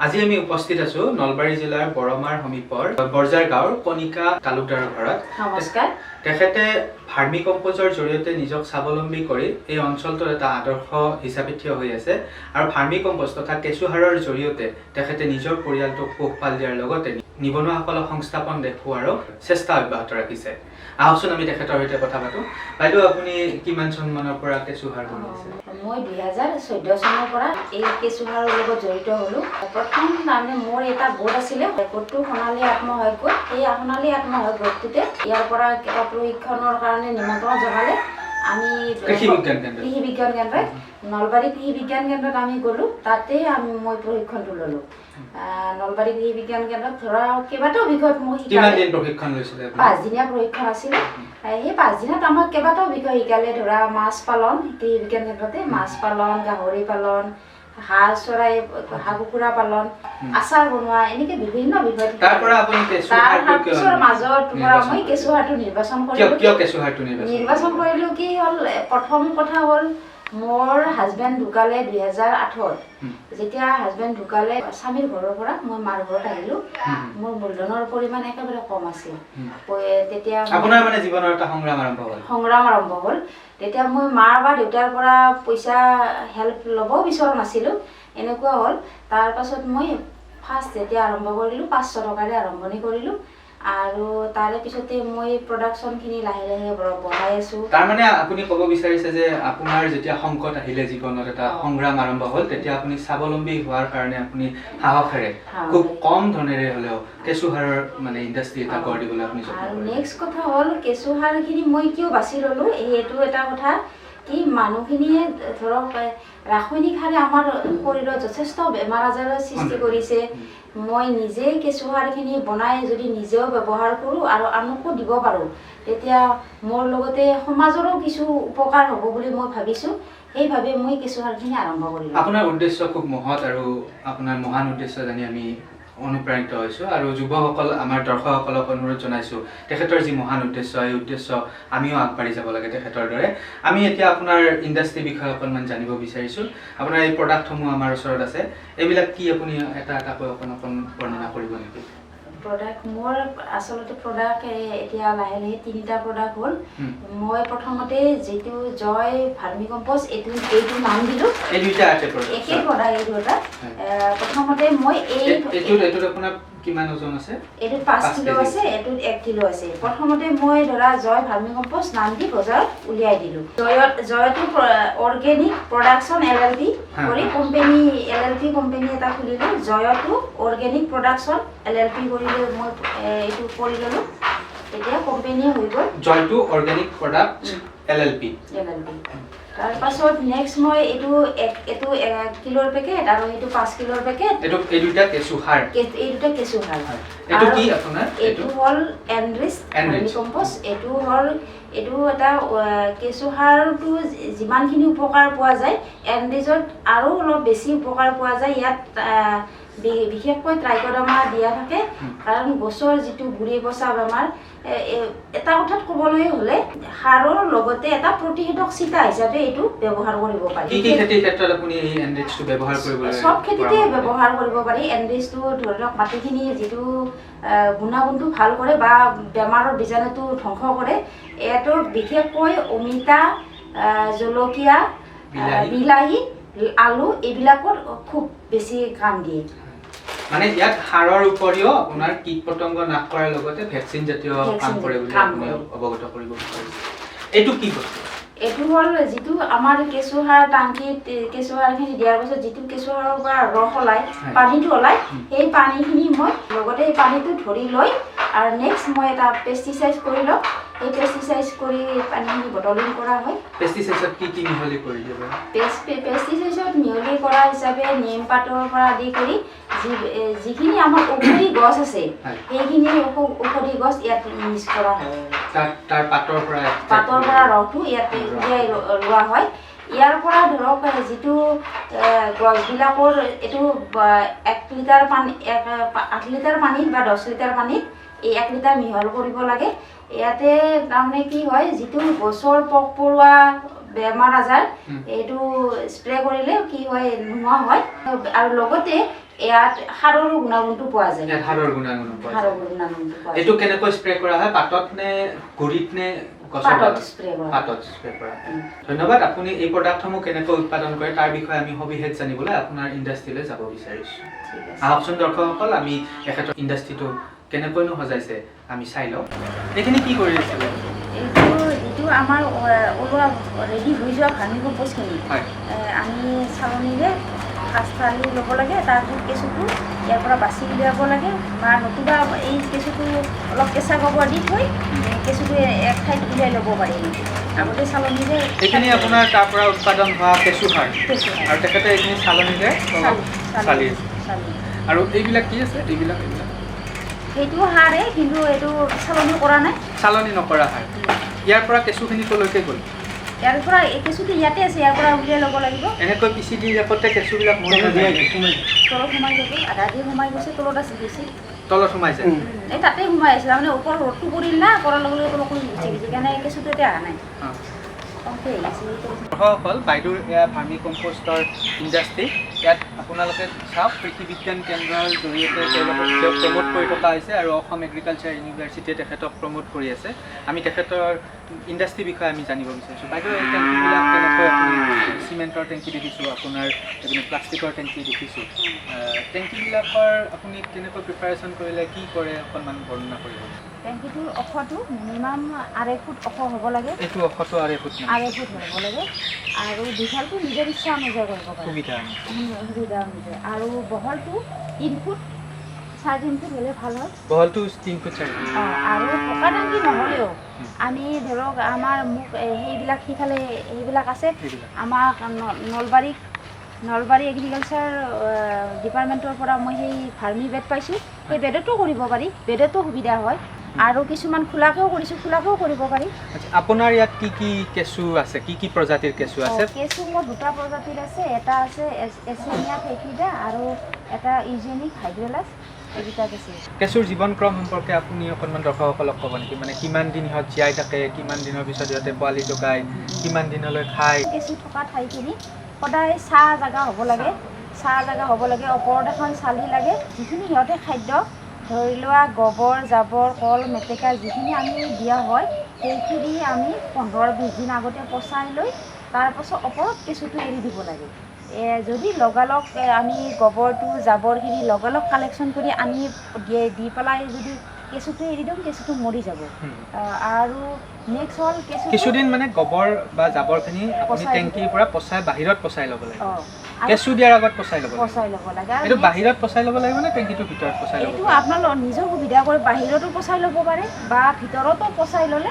আজি আমি উপস্থিত আছো নলবাৰী জিলাৰ বৰমাৰ সমীপৰ বৰজাৰ গাঁৱৰ কণিকা তালুকদাৰৰ ঘৰত। নমস্কাৰ। তেখেতে ভাৰ্মিকম্পোজৰ জৰিয়তে নিজক স্বাৱলম্বী কৰি এই অঞ্চলটোৰ এটা আদৰ্শ হিচাপে থিয় হৈ আছে আৰু ভাৰ্মিকম্পোষ্ট তথা কেঁচুসাৰৰ জৰিয়তে তেখেতে নিজৰ পৰিয়ালটোক পোহপাল দিয়াৰ লগতে নিবনুৱাসকলক সংস্থাপন দেখুওৱাৰো চেষ্টা অব্যাহত ৰাখিছে। আহকচোন আমি তেখেতৰ সৈতে কথা পাতো। বাইদেউ, আপুনি কিমান চনমানৰ পৰা কেঁচুসাৰ বনাইছে? মই 2014 চনৰ পৰা এই কেঁচুসাৰৰ লগত জড়িত হ'লো। প্ৰথম তাৰমানে মোৰ এটা গোট আছিলে, গোটটো সোণালী আত্মসহায়ক গোট। এই সোণালী আত্মসহায়ক গোটটোতে ইয়াৰ পৰা এটা প্ৰশিক্ষণৰ কাৰণে নিমন্ত্ৰণ জনালে। আমি কৃষি বিজ্ঞান কেন্দ্ৰত নলবাৰী কৃষি বিজ্ঞান কেন্দ্ৰত আমি গ'লো। তাতে মই প্ৰশিক্ষণটো ল'লো। নলবাৰী কৃষি বিজ্ঞান কেন্দ্ৰত ধৰা কেইবাটাও বিষয়ত মই শিকালে। 5 দিনীয়া প্ৰশিক্ষণ আছিল। সেই 5 দিনত আমাক কেইবাটাও বিষয় শিকালে। ধৰা মাছ পালন, কৃষি বিজ্ঞান কেন্দ্ৰতে মাছ পালন, গাহৰি পালন, হাঁহ চৰাই, হাঁহ কুকুৰা পালন, আচাৰ বনোৱা, এনেকে বিভিন্ন বিষয়। তাৰ মাজত মই কেঁচুসাৰটো নিৰ্বাচন কৰিলো। কি হ'ল, প্ৰথম কথা হ'ল মোৰ হাজবেণ্ড ঢুকালে 2008। যেতিয়া হাজবেণ্ড ঢুকালে স্বামীৰ ঘৰৰ পৰা মই মাৰ ঘৰত আহিলো। মোৰ মূলধনৰ পৰিমাণ একেবাৰে কম আছিল। তেতিয়া আপোনাৰ মানে জীৱনৰ এটা সংগ্ৰাম আৰম্ভ হ'ল। তেতিয়া মই মাৰ বা দেউতাৰ পৰা পইচা হেল্প ল'ব বিচৰা নাছিলোঁ। এনেকুৱা হ'ল। তাৰ পাছত মই ফাৰ্ষ্ট যেতিয়া আৰম্ভ কৰিলোঁ 500 টকাৰে আৰম্ভণি কৰিলোঁ আৰু তাৰে পিছতে মই প্ৰডাকশ্যনখিনি লাহে লাহে বঢ়াই আছোঁ। তাৰমানে আপুনি ক'ব বিচাৰিছে যে আপোনাৰ যেতিয়া সংকট আহিলে, জীৱনত এটা সংগ্ৰাম আৰম্ভ হ'ল, তেতিয়া আপুনি স্বাৱলম্বী হোৱাৰ কাৰণে আপুনি সাহসেৰে খুব কম ধনেৰে হ'লেও কেঁচুসাৰৰ মানে ইণ্ডাষ্ট্ৰী এটা গঢ় দিবলৈ আপুনি আৰু নেক্সট কথা হ'ল কেঁচুসাৰখিনি মই কিয় বাছি ল'লোঁ, সেইটো এটা কথা কি মানুহখিনিয়ে ধৰক ৰাসায়নিক সাৰে আমাৰ শৰীৰত যথেষ্ট বেমাৰ আজাৰৰ সৃষ্টি কৰিছে। মই নিজেই কেঁচুসাৰখিনি বনাই যদি নিজেও ব্যৱহাৰ কৰোঁ আৰু আনকো দিব পাৰোঁ, তেতিয়া মোৰ লগতে সমাজৰো কিছু উপকাৰ হ'ব বুলি মই ভাবিছোঁ। সেইভাৱে মই কেঁচুসাৰখিনি আৰম্ভ কৰিলোঁ। আপোনাৰ উদ্দেশ্য খুব মহৎ আৰু আপোনাৰ মহান উদ্দেশ্য জানি আমি অনুপ্ৰাণিত হৈছোঁ আৰু যুৱকসকল, আমাৰ দৰ্শকসকলক অনুৰোধ জনাইছোঁ, তেখেতৰ যি মহান উদ্দেশ্য, এই উদ্দেশ্য আমিও আগবাঢ়ি যাব লাগে তেখেতৰ দৰে। আমি এতিয়া আপোনাৰ ইণ্ডাষ্ট্ৰীৰ বিষয়ে অকণমান জানিব বিচাৰিছোঁ। আপোনাৰ এই প্ৰডাক্টসমূহ আমাৰ ওচৰত আছে, এইবিলাক কি আপুনি এটা এটাকৈ অকণ বৰ্ণনা কৰিব নেকি? প্ৰডাক্ট মোৰ আচলতে প্ৰডাক্ট এতিয়া লাহে লাহে 3টা প্ৰডাক্ট হ'ল। মই প্ৰথমতে যিটো জয় ভাৰ্মিকম্পোষ্ট এইটো নাম দিলোঁ। এই দুইটা আছে প্ৰডাক্ট, একেই প্ৰডাক্ট এই দুটা। প্ৰথমতে মই এইটোত আপোনাৰ কিমান ওজন আছে? এইটোত 5 কিলো আছে, এইটোত 1 কিলো আছে। প্ৰথমতে মই ধৰা জয় ভাৰ্মিকম্পোষ্ট নাম দি বজাৰত উলিয়াই দিলোঁ। জয়টো অৰ্গেনিক প্ৰডাকশ্যন LLP কৰি LLP কোম্পানী এটা খুলিলোঁ। জয়টো অৰ্গেনিক প্ৰডাকশ্যন LLP কৰি মই এইটো কৰি ল'লোঁ। এতিয়া কোম্পানীয়ে হৈ গ'ল জয়টো অৰ্গেনিক প্ৰডাক্ট LLP। তাৰপাছত নেক্সট মই এইটো 1 কিলোৰ পেকেট আৰু এইটো 5 কিলোৰ পেকেট। এই দুটা কেঁচুসাৰ। এইটো কি আপোনাৰ? এইটো হ'ল এনৰিচ ভাৰ্মিকম্পোষ্ট। এইটো এটা কেঁচুসাৰটো যিমানখিনি উপকাৰ পোৱা যায়, এনৰিচত আৰু অলপ বেছি উপকাৰ পোৱা যায়। ইয়াত বিশেষকৈ ট্ৰাইকোডাৰ্মা দিয়া থাকে, কাৰণ গছৰ যিটো গুৰি পচা বেমাৰ। এটা কথাত ক'বলৈ হ'লে সাৰৰ লগতে এটা প্ৰতিষেধক চিটা হিচাপে এইটো ব্যৱহাৰ কৰিব পাৰি। কি খেতিৰ ক্ষেত্ৰত আপুনি এই এনৰিচটো ব্যৱহাৰ কৰিব? সব খেতিতে ব্যৱহাৰ কৰিব পাৰি। এনৰিচটো ধৰি লওক মাটিখিনি যিটো গুণাগুণটো ভাল কৰে বা বেমাৰৰ বীজাণুটো ধ্বংস কৰে। এইটো বিশেষকৈ অমিতা, জলকীয়া, বিলাহী, আলু এইবিলাকত খুব বেছি কাম দিয়ে। মানে ইয়াত সাৰৰ উপৰিও আপোনাৰ কীট পতংগ নাশ কৰাৰ লগতে ভেকচিন জাতীয় কাম কৰে বুলি আপুনি অৱগত কৰিব বিচাৰিছে। এইটো কি বস্তু? এইটো হ'ল যিটো আমাৰ কেঁচুসাৰ টাংকিত কেঁচুসাৰখিনি দিয়াৰ পাছত যিটো কেঁচুসাৰৰ পৰা ৰস ওলায়, পানীটো ওলায়, সেই পানীখিনি মই লগতে এই পানীটো ধৰি লৈ আৰু নেক্সট মই এটা পেষ্টিচাইড কৰি লওঁ। এই পেষ্টিচাইড কৰি পানীখিনি বটলিং কৰা হয়। পেষ্টিচাইডত কি মিহলি কৰি দিব? পেষ্টিচাইডত মিহলি কৰা হিচাপে নিম পাতৰ পৰা আদি কৰি যিখিনি আমাৰ ঔষধি গছ আছে, সেইখিনি ঔষধি গছ ইয়াত মিক্স কৰা হয়। তাৰ পাতৰ পৰা ৰসটো ইয়াত উলিয়াই লোৱা হয়। ইয়াৰ পৰা ধৰক যিটো গছবিলাকৰ এইটো 1 লিটাৰ পানী 8 লিটাৰ পানীত বা 10 লিটাৰ পানীত এই 1 লিটাৰ মিহল কৰিব লাগে। ইয়াতে তাৰমানে কি হয়, যিটো গছৰ পোক পৰুৱা বেমাৰ আজাৰ এইটো স্প্ৰে কৰিলে কি হয় নোহোৱা হয় আৰু লগতে ইয়াত সাৰৰ গুণাগুণটো পোৱা যায়। সাৰৰ গুণাগুণ পোৱা যায়। সাৰৰ গুণাগুণটো পোৱা যায়। এইটো কেনেকৈ স্প্ৰে কৰা হয়? পাতত নে গুৰিত নে গছৰ পাতত স্প্ৰে কৰা? পাতত স্প্ৰে কৰা। ধন্যবাদ। আপুনি এই প্ৰডাক্টসমূহ কেনেকৈ উৎপাদন কৰে তাৰ বিষয়ে আমি সবিশেষ জানিবলৈ আপোনাৰ ইণ্ডাষ্ট্ৰিলৈ যাব বিচাৰিছোঁ। আহকচোন দৰ্শকসকল, আমি এখেতৰ ইণ্ডাষ্ট্ৰিটো কেনেকৈনো সজাইছে আমি চাই লওঁ। এইখিনি কি কৰি আছিলে? এইটো আমাৰ ওলোৱা ৰেডি হৈ যোৱা ভাৰ্মিকম্পষ্টখিনি আমি চালনীৰে ফাৰ্ষ্ট ল'ব লাগে, তাৰপিছত কেঁচুটো ইয়াৰ পৰা বাছি উলিয়াব লাগে বা নতুবা এই কেঁচুটো অলপ কেঁচা গোবৰ দি থৈ কেঁচুটো এক ঠাইত উলিয়াই ল'ব পাৰি। আগতে চালনীৰে এইখিনি আপোনাৰ তাৰ পৰা উৎপাদন হোৱা কেঁচু সাৰ আৰু তেখেতে এইখিনি চালনীৰে চালি আৰু এইবিলাক কি আছে? এইবিলাক সেইটো সাৰে, কিন্তু এইটো চালনি কৰা নাই, চালনি নকৰা সাৰ। ইয়াৰ পৰা কেঁচুখিনি কলৈকে গ'ল? ইয়াৰ পৰা এই কেঁচুটো ইয়াতে আছে, ইয়াৰ পৰা উলিয়াই ল'ব লাগিব। এনেকৈ পিচি দি ৰাখোঁতে কেঁচুবিলাক তলত সোমাই যাব, আধা দি সোমাই গৈছে, তলত আছে বেছি তলত সোমাই যায়। এই তাতে সোমাই আছে, তাৰমানে ওপৰত ৰ'দটো পৰিল না, কৰাৰ লগে লগে তলত গুচি গৈছে, সেইকাৰণে কেঁচুটো এতিয়া অহা নাই। দৰ্শকসকল, বাইদেউৰ এয়া ভাৰ্মিকম্পষ্টৰ ইণ্ডাষ্ট্ৰি। ইয়াত আপোনালোকে চাওক, কৃষি বিজ্ঞান কেন্দ্ৰৰ জৰিয়তে তেওঁলোকক প্ৰমোট কৰি থকা হৈছে আৰু অসম এগ্ৰিকালচাৰ ইউনিভাৰ্চিটিয়ে তেখেতক প্ৰমোট কৰি আছে। আমি তেখেতৰ ইণ্ডাষ্ট্ৰিৰ বিষয়ে আমি জানিব বিচাৰিছোঁ। বাইদেউ, এই টেংকিবিলাক কেনেকৈ? আপুনি চিমেণ্টৰ টেংকি দেখিছোঁ, আপোনাৰ এইপিনে প্লাষ্টিকৰ টেংকি দেখিছোঁ। টেংকিবিলাকৰ আপুনি কেনেকৈ প্ৰিপাৰেশ্যন কৰিলে, কি কৰে অকণমান বৰ্ণনা কৰিব? টেংকিটোৰ ওখটো মিনিমাম 2.5 ফুট ওখ হ'ব লাগে। এইটো ওখটো 2.5 ফুট হ'ব লাগে আৰু দীঘলটো নিজৰ ইচ্ছা অনুযায়ী কৰিব পাৰে, সুবিধা অনুযায়ী। আৰু বহলটো 3 ফুট 3.5 ফুট হ'লে ভাল হয়। বহলটো 3 ফুট 4 ফুট। আৰু পকা টেংকি নহ'লেও আমি ধৰক আমাৰ সেইবিলাক সিফালে সেইবিলাক আছে, আমাক নলবাৰী এগ্ৰিকালচাৰ ডিপাৰ্টমেণ্টৰ পৰা মই সেই ভাৰ্মি বেড পাইছোঁ, সেই বেডতো কৰিব পাৰি, বেডতো সুবিধা হয়। আৰু কিছুমান খোলাকেও কৰিছোঁ, খোলাকেও কৰিব পাৰি। আপোনাৰ ইয়াত কি কি কেঁচু আছে? কি কি প্ৰজাতিৰ কেঁচু আছে? কেঁচু মোৰ 2টা প্ৰজাতিৰ আছে, এটা আছে এছিনিয়া ফেকিডা আৰু এটা ইউজেনিক হাইড্ৰেলাছ, এইকেইটা কেঁচু। কেঁচুৰ জীৱন ক্ৰম সম্পৰ্কে আপুনি অকণমান দৰ্শকসকলক ক'ব নেকি? মানে কিমান দিন ইহঁত জীয়াই থাকে, কিমান দিনৰ পিছত ইহঁতে পোৱালি জগায়, কিমান দিনলৈ খায়? কেঁচু থকা ঠাইখিনি সদায় ছাঁ জেগা হ'ব লাগে, ওপৰত এখন চালি লাগে। যিখিনি সিহঁতে খাদ্য ধৰি লোৱা গোবৰ জাবৰ কল মেটেকা যিখিনি আমি দিয়া হয়, সেইখিনি আমি 15-20 দিন আগতে পচাই লৈ তাৰপাছত ওপৰত কেঁচুটো এৰি দিব লাগে। যদি লগালগ আমি গোবৰটো জাবৰখিনি লগালগ কালেকশ্যন কৰি আনি দি পেলাই যদি কেঁচুটো এৰি দিওঁ, কেঁচুটো মৰি যাব। আৰু নেক্সট হ'ল কিছুদিন মানে গোবৰ বা জাবৰখিনি আপুনি টেংকিৰ পৰা বাহিৰত পচাই ল'ব লাগে। কেঁচু দিয়াৰ আগত পচাই ল'ব লাগে। এইটো বাহিৰত পচাই ল'ব লাগিব নে টেংকিটোৰ ভিতৰত পচাই ল'ব? এইটো আপোনালোকৰ নিজৰ সুবিধা কৰি বাহিৰতো পচাই ল'ব পাৰে বা ভিতৰতো পচাই ল'লে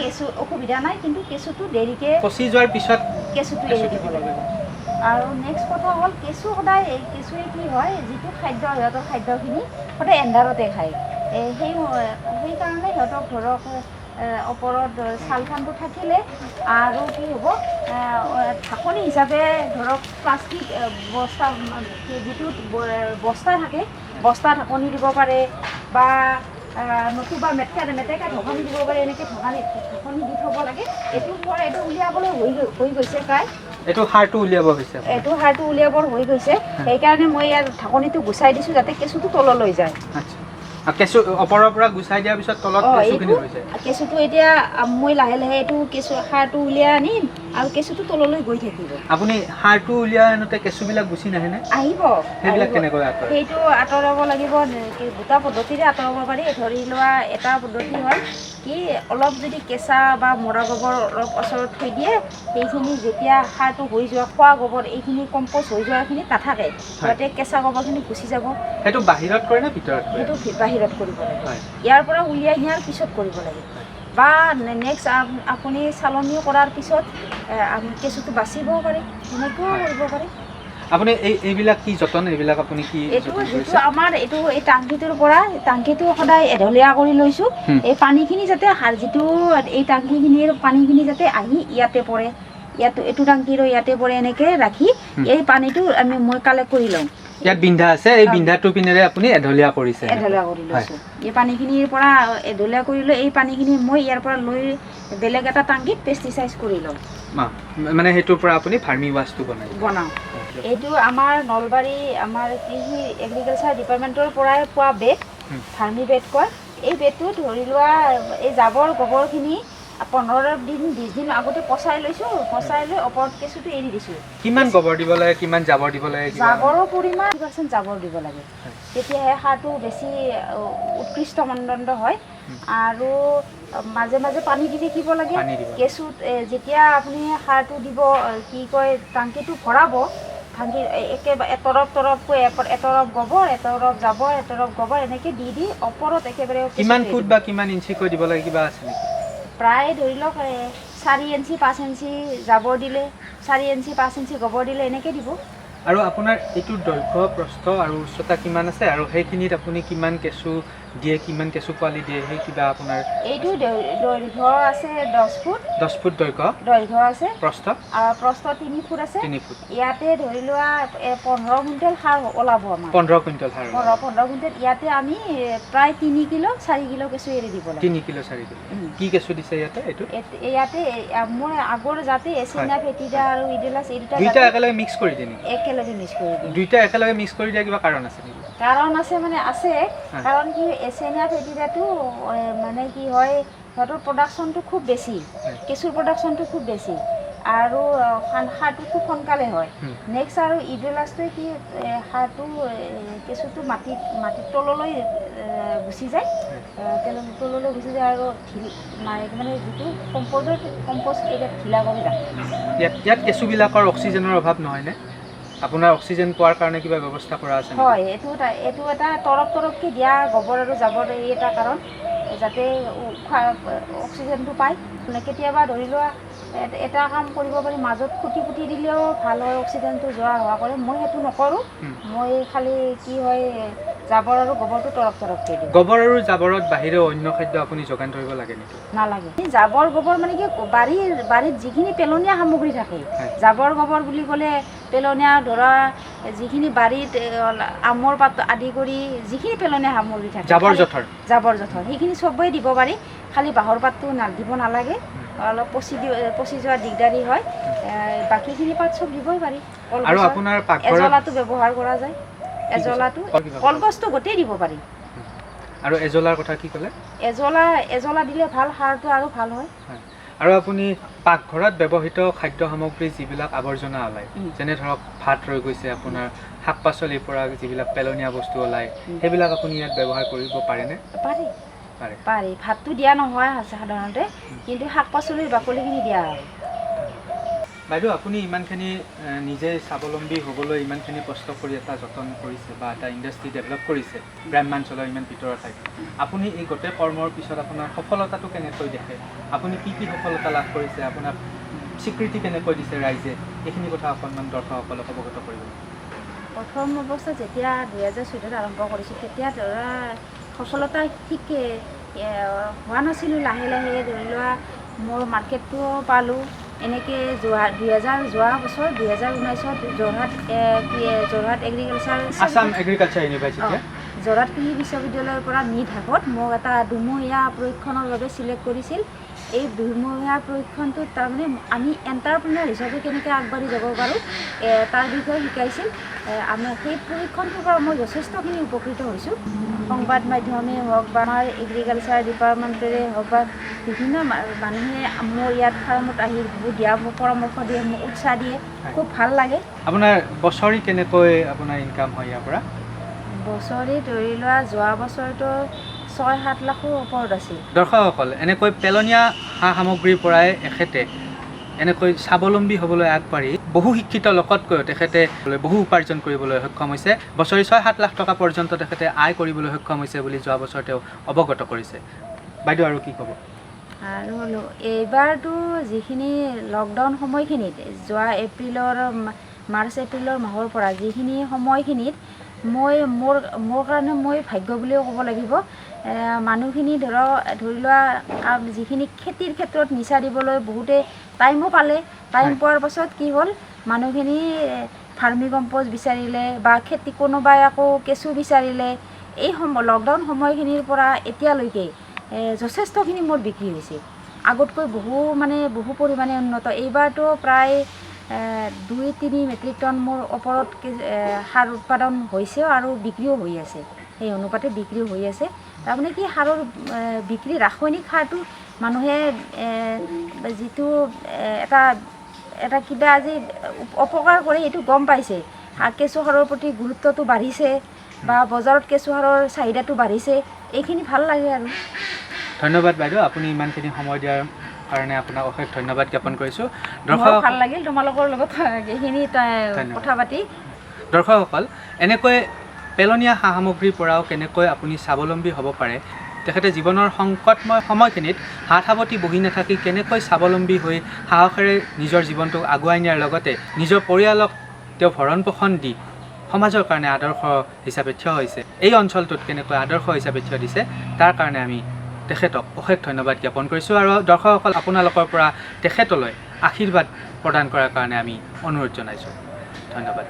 কেঁচু অসুবিধা নাই, কিন্তু কেঁচুটো দেৰিকৈ পচি যোৱাৰ পিছত কেঁচুটো এৰি দিব লাগে। আৰু নেক্সট কথা হ'ল কেঁচু সদায় কেঁচুৱে কি হয়, যিটো খাদ্য সিহঁতৰ খাদ্যখিনি সদায় এন্ধাৰতে খায়। সেইকাৰণে সিহঁতক ধৰক ওপৰত ছালফানটো থাকিলে আৰু কি হ'ব, ঢাকনি হিচাপে ধৰক প্লাষ্টিক বস্তা, যিটো বস্তা থাকে, বস্তা ঢাকনি দিব পাৰে বা নতুবা মেটেকা ঢাকনি দিব পাৰে। এনেকৈ ঢাকনি দি থ'ব লাগে। এইটো উলিয়াবলৈ হৈ গৈছে প্ৰায়। এইটো সাৰটো উলিয়াব হৈছে, হৈ গৈছে। সেইকাৰণে মই ইয়াৰ ঢাকনিটো গুচাই দিছোঁ যাতে কেঁচুটো তললৈ যায়। কেঁচু ওপৰৰ পৰা গুচাই দিয়াৰ পিছত তলত কেঁচুখিনি হৈ যায়। কেঁচুটো এতিয়া মই লাহে লাহে এইটো সাৰটো উলিয়াই আনিম আৰু কেঁচুটো তললৈ গৈ থাকিব। আপুনি সাৰটো উলিয়াই আনোতে কেঁচুবিলাক গুচি নাহেনে? আহিব। সেইবিলাক কেনেকৈ আঁতৰাব? সেইটো আঁতৰাব লাগিব, 2টা পদ্ধতিৰে আঁতৰাব পাৰি। ধৰি লোৱা, এটা পদ্ধতি হ'ল কি, অলপ যদি কেঁচা বা মৰা গোবৰ অলপ ওচৰত থৈ দিয়ে, সেইখিনি যেতিয়া সাৰটো হৈ যোৱা, খোৱা গোবৰ এইখিনি কম্প'ষ্ট হৈ যোৱাখিনি নাথাকে, যাতে কেঁচা গোবৰখিনি গুচি যাব। সেইটো বাহিৰত কৰে নে ভিতৰত? সেইটো বাহিৰত কৰিব লাগে। ইয়াৰ পৰা উলিয়াই নিয়াৰ পিছত কৰিব লাগে। বা নেক্সট আপুনি চালনীও কৰাৰ পিছত কেঁচুটো বাচিবও পাৰে, সেনেকৈও কৰিব পাৰে। আপুনি এইবিলাক কি যতন, এইবিলাক আপুনি কি? এইটো আমাৰ এই টাংকিটোৰ পৰা, টাংকিটো সদায় এঢলীয়া কৰি লৈছোঁ। এই পানীখিনি যাতে এই টাংকিখিনিৰ পানীখিনি যাতে আহি ইয়াতে পৰে, এইটো টাংকিৰো ইয়াতে পৰে, এনেকৈ ৰাখি এই পানীটো মই কালেক্ট কৰি লওঁ। ইয়াত বিন্ধা আছে, এই বিন্ধাটো পিনেৰে আপুনি এঢলীয়া কৰিছে? এঢলীয়া কৰি লৈছোঁ। এই পানীখিনিৰ পৰা এঢলীয়া কৰি লৈ এই পানীখিনি মই ইয়াৰ পৰা লৈ বেলেগ এটা টাংকিত পেষ্টিচাইজ কৰি লওঁ। মানে সেইটোৰ পৰা আপুনি ভাৰ্মি ৱাছটো বনাওঁ। এইটো আমাৰ নলবাৰী আমাৰ কৃষি এগ্ৰিকালচাৰ ডিপাৰ্টমেণ্টৰ পৰাই পোৱা বেড, ভাৰ্মি বেড কয়। এই বেডটো ধৰি লোৱা এই জাবৰ গোবৰখিনি 15 দিন 20 দিন আগতে পচাই লৈছোঁ, পচাই লৈ ওপৰত কেঁচুটো এৰি দিছোঁ। কিমান গোবৰ দিব লাগে, কিমান জাবৰ দিব লাগে? জাবৰৰ পৰিমাণ 20% জাবৰ দিব লাগে, তেতিয়াহে সাৰটো বেছি উৎকৃষ্ট মানদণ্ড হয়। আৰু মাজে মাজে পানী দি থাকিব লাগে। কেঁচুত যেতিয়া আপুনি সাৰটো দিব কি কয় টাংকিটো ভৰাব, টাংকি একেবাৰে এতৰফকৈ এতৰফ গোবৰ, এতৰফ জাবৰ, এতৰফ গোবৰ এনেকৈ দি দি ওপৰত একেবাৰে কিমান ফুট বা কিমান ইঞ্চিকৈ দিব লাগে কিবা আছে নেকি? প্ৰায় ধৰি লওক 4 ইঞ্চি 5 ইঞ্চি জাবৰ দিলে, 4 ইঞ্চি 5 ইঞ্চি গোবৰ দিলে এনেকৈ দিব। আৰু আপোনাৰ এইটো দৈৰ্ঘ্য প্ৰস্থ আৰু উচ্চতা কিমান আছে আৰু সেইখিনিত আপুনি কিমান কেঁচু দিয়ে, কিমান কেঁচু পোৱালি দিয়ে, সেই কিবা আপোনাৰ? এইটো দৈৰ্ঘ্য আছে 10 ফুট। 10 ফুট দৈৰ্ঘ্য আছে। প্ৰস্থ 3 ফুট আছে। 3 ফুট। ইয়াতে ধৰি লোৱা 15 কুইণ্টেল সাৰ ওলাব আমাৰ। 15 কুইণ্টেল সাৰ 15 কুইণ্টেল। ইয়াতে আমি প্ৰায় 3 কিলো 4 কিলো কেঁচু এৰি দিব লাগে। 3 কিলো 4 কিলো। কি কেঁচু দিছে ইয়াতে? ইয়াতে মই আগৰ যাতে এচিনা ফেটিডা আৰু ইডেলাছ এই দুইটা একেলগে মিক্স কৰি দিয়ে নেকি? একেলগে মিক্স কৰি দিওঁ। দুইটা একেলগে মিক্স কৰি দিয়া কিবা কাৰণ আছে নেকি? কাৰণ আছে মানে আছে, কাৰণ কি এচিনা ফেটিডাটো মানে কি হয় সিহঁতৰ প্ৰডাকশ্যনটো খুব বেছি, কেঁচুৰ প্ৰডাকশ্যনটো খুব বেছি আৰু সাৰটো খুব সোনকালে হয়। নেক্সট আৰু ইডেলাছটোৱে কি সাৰটো কেঁচুটো মাটিত তললৈ গুচি যায়, তললৈ গুচি যায় আৰু মানে যিটো কম্প'ষ্ট এৰিয়াত ঢিলা কৰি ৰাখে। ইয়াত কেঁচুবিলাকৰ অক্সিজেনৰ অভাৱ নহয়নে? আপোনাৰ অক্সিজেন পোৱাৰ কাৰণে কিবা ব্যৱস্থা কৰা আছে? হয়, এইটো এটা তৰফকৈ দিয়া গোবৰ আৰু জাবৰ এই এটা কাৰণ, যাতে অক্সিজেনটো পায়। কেতিয়াবা ধৰি লোৱা এটা কাম কৰিব পাৰি, মাজত খুটি দিলেও ভাল হয়, অক্সিজেনটো যোৱা হোৱা কৰে। মই সেইটো নকৰোঁ, মই খালি কি হয় জাবৰ আৰু গোবৰটো তৰফকৈ দিওঁ। গোবৰ আৰু জাবৰত বাহিৰেও অন্য খাদ্য আপুনি যোগান ধৰিব লাগে নেকি? নালাগে। জাবৰ গোবৰ মানে কি বাৰীত যিখিনি পেলনীয়া সামগ্ৰী থাকে, জাবৰ গোবৰ বুলি ক'লে পেলনীয়া ধৰা যিখিনি বাৰীত আমৰ পাত আদি কৰি যিখিনি পেলনীয়া সামগ্ৰী থাকে, জাবৰ জোঁথৰ সেইখিনি চবেই দিব পাৰি। খালি বাঁহৰ পাতটো দিব নালাগে, অলপ পচি যোৱা দিগদাৰী হয়। বাকীখিনি পাত চব দিবই পাৰি। আৰু আপোনাৰ এজলাটো ব্যৱহাৰ কৰা যায়, এজলাটো কলগছটো গোটেই দিব পাৰি। আৰু এজলাৰ কথা কি ক'লে? এজলা দিলে ভাল, সাৰটো আৰু ভাল হয়। আৰু আপুনি পাকঘৰত ব্যৱহৃত খাদ্য সামগ্ৰী যিবিলাক আৱৰ্জনা ওলায়, যেনে ধৰক ভাত ৰৈ গৈছে, আপোনাৰ শাক পাচলিৰ পৰা যিবিলাক পেলনীয়া বস্তু ওলায়, সেইবিলাক আপুনি ইয়াত ব্যৱহাৰ কৰিব পাৰেনে? পাৰি। ভাতটো দিয়া নহয় সাধাৰণতে, কিন্তু শাক পাচলিৰ বাকলিখিনি দিয়া হয়। বাইদেউ, আপুনি ইমানখিনি নিজে স্বাৱলম্বী হ'বলৈ ইমানখিনি কষ্ট কৰি এটা যতন কৰিছে বা এটা ইণ্ডাষ্ট্ৰী ডেভেলপ কৰিছে গ্ৰাম্যাঞ্চলৰ ইমান ভিতৰৰ ঠাইত, আপুনি এই গোটেই কৰ্মৰ পিছত আপোনাৰ সফলতাটো কেনেকৈ দেখে? আপুনি কি সফলতা লাভ কৰিছে? আপোনাক স্বীকৃতি কেনেকৈ দিছে ৰাইজে? এইখিনি কথা অকণমান দৰ্শকসকলক অৱগত কৰিব। প্ৰথম অৱস্থাত যেতিয়া 2014 আৰম্ভ কৰিছোঁ, তেতিয়া ধৰা সফলতা ঠিক হোৱা নাছিলোঁ। লাহে লাহে ধৰি লোৱা মোৰ মাৰ্কেটটো পালোঁ। এনেকৈ যোৱা বছৰ 2019ত Jorhat agriculture Assam agriculture university Jorhat কৃষি বিশ্ববিদ্যালয়ৰ পৰা নিধাকত মোক এটা দুমহীয়া প্ৰশিক্ষণৰ বাবে চিলেক্ট কৰিছিল। এই দুমহীয়া প্ৰশিক্ষণটোত তাৰমানে আমি এণ্টাৰপ্ৰিনাৰ হিচাপে কেনেকৈ আগবাঢ়ি যাব পাৰোঁ তাৰ বিষয়ে শিকাইছিল। সেই প্ৰশিক্ষণটোৰ পৰা মই যথেষ্টখিনি উপকৃত হৈছোঁ। সংবাদ মাধ্যমেই হওক বা আমাৰ এগ্ৰিকালচাৰ ডিপাৰ্টমেণ্টৰে হওক বা বিভিন্ন মানুহে মোৰ ইয়াত ফাৰ্মত আহি দিয়া মোক পৰামৰ্শ দিয়ে, মোক উৎসাহ দিয়ে, খুব ভাল লাগে। আপোনাৰ বছৰি কেনেকৈ আপোনাৰ ইনকাম হয় ইয়াৰ পৰা? বছৰি ধৰি লোৱা যোৱা বছৰটো 6-7 লাখৰ ওপৰত আছিল। দৰ্শকসকল, এনেকৈ পেলনীয়া সা সামগ্ৰীৰ পৰাই এখেতে এনেকৈ স্বাৱলম্বী হ'বলৈ আগবাঢ়ি বহু শিক্ষিত লোকতকৈও তেখেতে বহু উপাৰ্জন কৰিবলৈ সক্ষম হৈছে। বছৰি 6-7 লাখ টকা পৰ্যন্ত তেখেতে আয় কৰিবলৈ সক্ষম হৈছে বুলি যোৱা বছৰ তেওঁ অৱগত কৰিছে। বাইদেউ, আৰু কি ক'ব? আৰু এইবাৰতো যিখিনি লকডাউন সময়খিনিত যোৱা মাৰ্চ এপ্ৰিলৰ মাহৰ পৰা যিখিনি সময়খিনিত মোৰ কাৰণে মই ভাগ্য বুলিও ক'ব লাগিব। মানুহখিনি ধৰি লোৱা যিখিনি খেতিৰ ক্ষেত্ৰত নিচা দিবলৈ বহুতে টাইমো পালে। টাইম পোৱাৰ পাছত কি হ'ল, মানুহখিনি ভাৰ্মিকম্প'ষ্ট বিচাৰিলে বা কোনোবাই আকৌ কেঁচু বিচাৰিলে। এই লকডাউন সময়খিনিৰ পৰা এতিয়ালৈকে যথেষ্টখিনি মোৰ বিক্ৰী হৈছে। আগতকৈ বহু পৰিমাণে উন্নত। এইবাৰতো প্ৰায় 2-3 মেট্ৰিক টন মোৰ ওপৰত সাৰ উৎপাদন হৈছেও আৰু বিক্ৰীও হৈ আছে। সেই অনুপাতে বিক্ৰীও হৈ আছে। তাৰমানে কি সাৰৰ বিক্ৰী ৰাসায়নিক সাৰটো মানুহে যিটো এটা কিবা আজি অপকাৰ কৰে এইটো গম পাইছে। কেঁচু সাৰৰ প্ৰতি গুৰুত্বটো বাঢ়িছে বা বজাৰত কেঁচু সাৰৰ চাহিদাটো বাঢ়িছে, এইখিনি ভাল লাগে আৰু। ধন্যবাদ বাইদেউ, আপুনি ইমানখিনি সময় দিয়াৰ কাৰণে আপোনাক অশেষ ধন্যবাদ জ্ঞাপন কৰিছোঁ। ভাল লাগিল তোমালোকৰ লগত এইখিনি কথা পাতি। দৰ্শকসকল, এনেকৈ পেলনীয়া সা সামগ্ৰীৰ পৰাও কেনেকৈ আপুনি স্বাৱলম্বী হ'ব পাৰে, তেখেতে জীৱনৰ সংকটময় সময়খিনিত হাত সাৱটি বহি নাথাকি কেনেকৈ স্বাৱলম্বী হৈ সাহসেৰে নিজৰ জীৱনটোক আগুৱাই নিয়াৰ লগতে নিজৰ পৰিয়ালক তেওঁ ভৰণ পোষণ দি সমাজৰ কাৰণে আদৰ্শ হিচাপে থিয় হৈছে, এই অঞ্চলটোত কেনেকৈ আদৰ্শ হিচাপে থিয় দিছে, তাৰ কাৰণে আমি তেখেতক অশেষ ধন্যবাদ জ্ঞাপন কৰিছোঁ। আৰু দৰ্শকসকল, আপোনালোকৰ পৰা তেখেতলৈ আশীৰ্বাদ প্ৰদান কৰাৰ কাৰণে আমি অনুৰোধ জনাইছোঁ। ধন্যবাদ।